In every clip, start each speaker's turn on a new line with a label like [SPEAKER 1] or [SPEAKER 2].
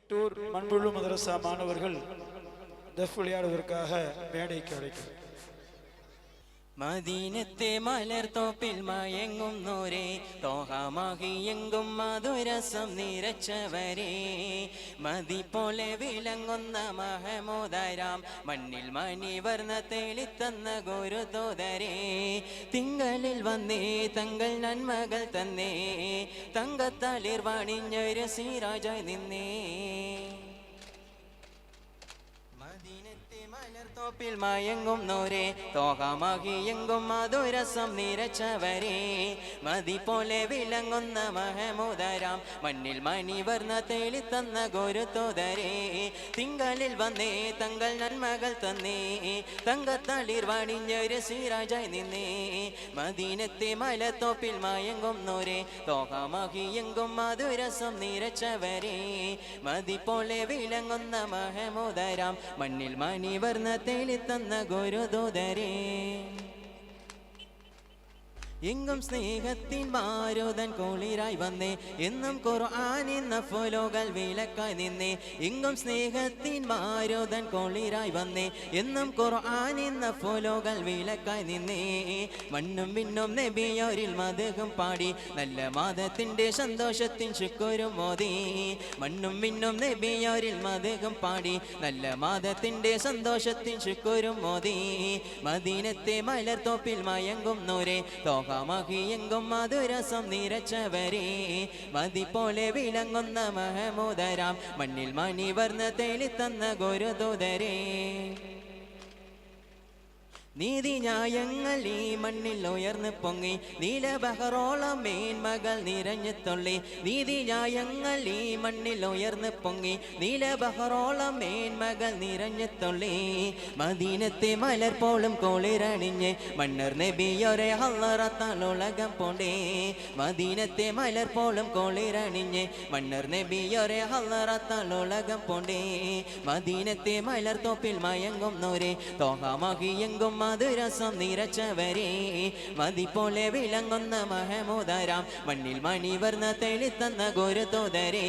[SPEAKER 1] எட்டூர் மண்புழு மதரசா மாணவர்கள் தஃப் விளையாடுவதற்காக மேடைக்கு அழைக்கிறார்.
[SPEAKER 2] മദീനത്തെ മലർത്തോപ്പിൽ മയങ്ങും നോരേ തോഹമഹിയെങ്കും മധുരസം നിറച്ചവരേ മതി പോലെ വിളങ്ങുന്ന മഹമൂദരാം മണ്ണിൽ മണിവർണ്ണ തെളിത്തന്ന ഗുരുതോദരേ തിങ്കളിൽ വന്നേ തങ്ങൾ നന്മകൾ തന്നേ തങ്കത്തളിർ വണിഞ്ഞൊരു സിറാജായി നിന്നേ മലർത്തോപ്പിൽ മയങ്ങും നോരേ തോഹമഹിയെങ്കും മധുരസം നിറച്ചവരേ മതി പോലെ വിളങ്ങുന്ന മഹമൂദരാം മണ്ണിൽ മണിവർണ്ണ തെളിത്തന്ന ഗുരുതോദരേ തിങ്കളിൽ വന്നേ തങ്ങൾ നന്മകൾ തന്നേ തങ്കത്തളിർ വണിഞ്ഞൊരു സിറാജായി നിന്നേ മദീനത്തെ മലർത്തോപ്പിൽ മയങ്ങും നോരേ തോഹമഹിയെങ്കും മധുരസം നിറച്ചവരേ മതി പോലെ വിളങ്ങുന്ന മഹമൂദരാം മണ്ണിൽ മണിവർണ്ണ തെളിത്തന്ന ഗുരുദൂതരേ എങ്കും സ്നേഹത്തിൻ മാരുതൻ കുളിരായി വന്നേ എന്നും ഖുർആനിൻ നഫ്ലുകൾ വിലക്കായി നിന്നേ എങ്കും സ്നേഹത്തിൻ മാരുതൻ കുളിരായി വന്നേ എന്നും ഖുർആനിൻ നഫ്ലുകൾ വിലക്കായി നിന്നേ മണ്ണും വിണ്ണും നബിയോരിൽ മദഹും പാടി നല്ല മാദത്തിന്റെ സന്തോഷത്തിൻ ശുക്രും മോദി മണ്ണും വിണ്ണും നബിയോരിൽ മദഹും പാടി നല്ല മാദത്തിന്റെ സന്തോഷത്തിൻ ശുക്രും മോദി മദീനത്തെ മലർത്തോപ്പിൽ മയങ്ങും നോരേ തോഹമഹിയെങ്കും മധുരസം നിറച്ചവരേ മതി പോലെ വിളങ്ങുന്ന മഹമൂദരാം മണ്ണിൽ മണിവർണ്ണ തെളിത്തന്ന ഗുരുദൂതരേ നീതി ന്യായങ്ങൾ ഈ മണ്ണിൽ ഉയർന്നു പൊങ്ങി നീലബഹറോളം മേന്മകൾ നിറഞ്ഞു തൊള്ളി നീതി ന്യായങ്ങൾ ഈ മണ്ണിൽ ഉയർന്നു പൊങ്ങി നീലബഹറോളം മേന്മകൾ നിറഞ്ഞു തൊള്ളി മദീനത്തെ മലർപ്പോളും കോളിരണിഞ്ഞ് മണ്ണർ നബിയൊരെ ഹല്ലറത്താൽ ഉലകം പോണ്ടേ മദീനത്തെ മലർപ്പോളും കോളിരണിഞ്ഞ് മണ്ണർ നബിയൊരെ ഹല്ലറത്താൽ ഉലകം പോണ്ടേ മദീനത്തെ മലർത്തോപ്പിൽ മയങ്ങും നോരേ തോഹമഹിയെങ്കും മധുരസം നിറച്ചവരേ മതി പോലെ വിളങ്ങുന്ന മഹമൂദരാം മണ്ണിൽ മണിവർണ്ണ തെളിത്തന്ന ഗുരുതോദരേ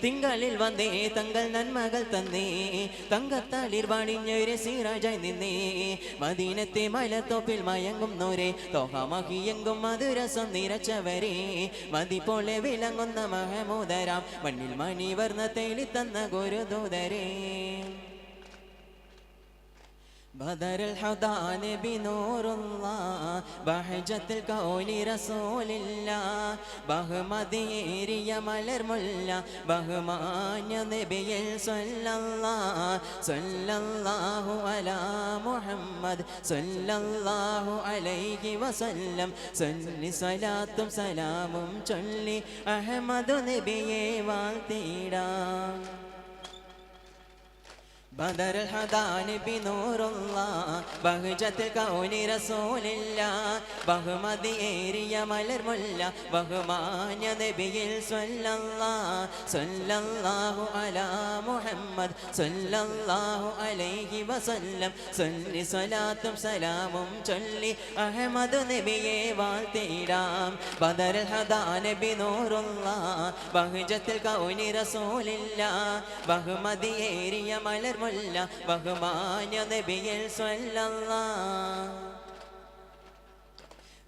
[SPEAKER 2] തിങ്കളിൽ വന്നേ തങ്ങൾ നന്മകൾ തന്നേ തങ്കത്തളിർ വണിഞ്ഞൊരു സിറാജായി നിന്നേ മദീനത്തെ മലർത്തോപ്പിൽ മയങ്ങും നോരേ തോഹമഹിയെങ്കും മധുരസം നിറച്ചവരേ മതി പോലെ വിളങ്ങുന്ന മഹമൂദരാം മണ്ണിൽ മണിവർണ്ണ തെളിത്തന്ന ഗുരുദൂതരേ بدر الحضان بنور الله بهجة الكون رسول الله ബഹുമതിയേറിയ മലർമുല്ല ബഹുമാന്യ നബിയിൽ സല്ലല്ലാഹു അലാ മുഹമ്മദ് സല്ലല്ലാഹു അലൈഹി വസല്ലം സല്ലി സലാത്തും സലാമും ചൊല്ലി അഹ്മദ് നബിയെ വാഴ്ത്തിടാം بدر الحضان بنور الله بهجة الكون رسول الله ബഹുമതിയേറിയ മലർമുല്ല ബഹുമാന്യ നബിയിൽ സല്ലല്ലാഹു അലാ മുഹമ്മദ് സല്ലല്ലാഹു അലൈഹി വസല്ലം സല്ലി സലാത്തും സലാമും ചൊല്ലി അഹ്മദ് നബിയെ വാഴ്ത്തിടാം ബദർ ഹദാന ബിനൂറുല്ലാഹ് ബഹജത്തുൽ കൗനി റസൂലില്ലാഹ് ബഹുമതിയേറിയ മലർ ബഹുമാന്യ നബിയിൽ സല്ലല്ലാഹു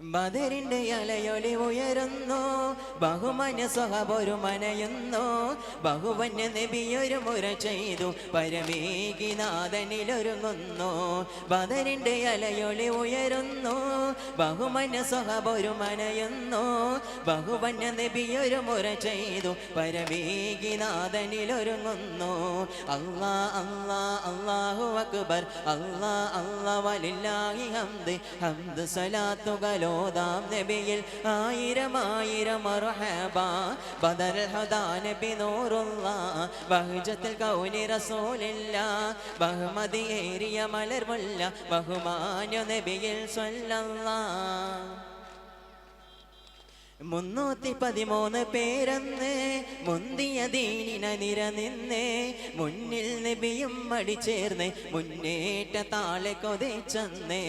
[SPEAKER 2] ബദറിന്റെ അലയൊലി ഉയരുന്നു ബഹുമന്യ സ്വഹബൊരു മനയുന്നു ബഹുവന്യ നബിയൊരു മുര ചെയ്തു പരമേകിനാഥനിലൊരുങ്ങുന്നു ബദറിന്റെ അലയൊലി ഉയരുന്നു ബഹുമന്യ സ്വഹബൊരു മനയുന്നു ബഹുവന്യ നബിയൊരു മുര ചെയ്തു പരമേകിനാഥനിലൊരുങ്ങുന്നു അല്ലാ അല്ലാ അല്ലാഹു അക്ബർ അല്ലാ അല്ലാ വലില്ലാഹി ഹംദ് ഹംദ് സലാത്തുകൾ ഓതാം നബിയിൽ ആയിരം ആയിരം മർഹബ ബദർ ഹദാന ബിനൂറുല്ലാഹ് ബഹജത്തുൽ കൗനി റസൂലില്ലാഹ് ബഹുമതിയേറിയ മലർമുല്ല ബഹുമാന്യ നബിയിൽ സല്ലല്ലാഹു 313 പേരന്ന് മുന്തിയ ദീനിന നിരനിന്ന് മുന്നിൽ നബിയും മടിച്ചേർന്ന് മുന്നേറ്റ താളെ കൊതിച്ചെന്ന്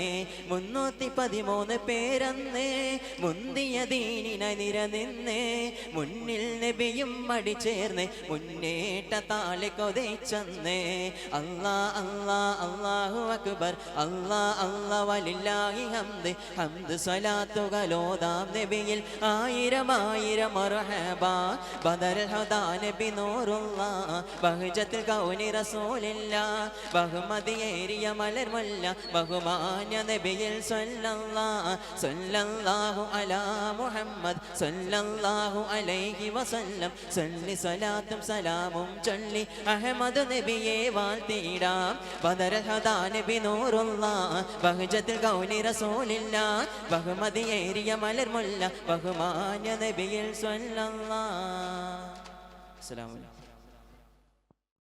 [SPEAKER 2] 313 പേരന്ന് മുന്തിയ ദീനിന നിരനിന്ന് മുന്നിൽ നബിയും മടിച്ചേർന്ന് മുന്നേറ്റ താളെ കൊതിച്ചെന്ന് അല്ലാ അല്ലാ അല്ലാഹു അക്ബർ അല്ലാ അല്ലാ വലില്ലാഹി ഹംദ് ഹംദ് സ്വലാത്തുകളോതാം നബിയിൽ ആയിരം ആയിരം മർഹബ ബദർ ഹദാ നബി നൂറുള്ള ബഹജത്തുൽ കൗനി റസൂലില്ല ബഹുമതിയേറിയ മലർമുല്ല ബഹുമാന്യ നബിയിൽ സല്ലല്ലാഹു അലാ മുഹമ്മദ് സല്ലല്ലാഹു അലൈഹി വസല്ലം സല്ലി സ്വലാത്തും സലാമും ചൊല്ലി അഹ്മദ് നബിയെ വാഴ്ത്തിടാം ബദർ ഹദാ നബി നൂറുള്ള ബഹജത്തുൽ കൗനി റസൂലില്ല ബഹുമതിയേറിയ മലർമുല്ല ബഹുമാന്യ നബിയിൽ സ്വല്ലല്ലാഹു അലൈഹി വസല്ലം.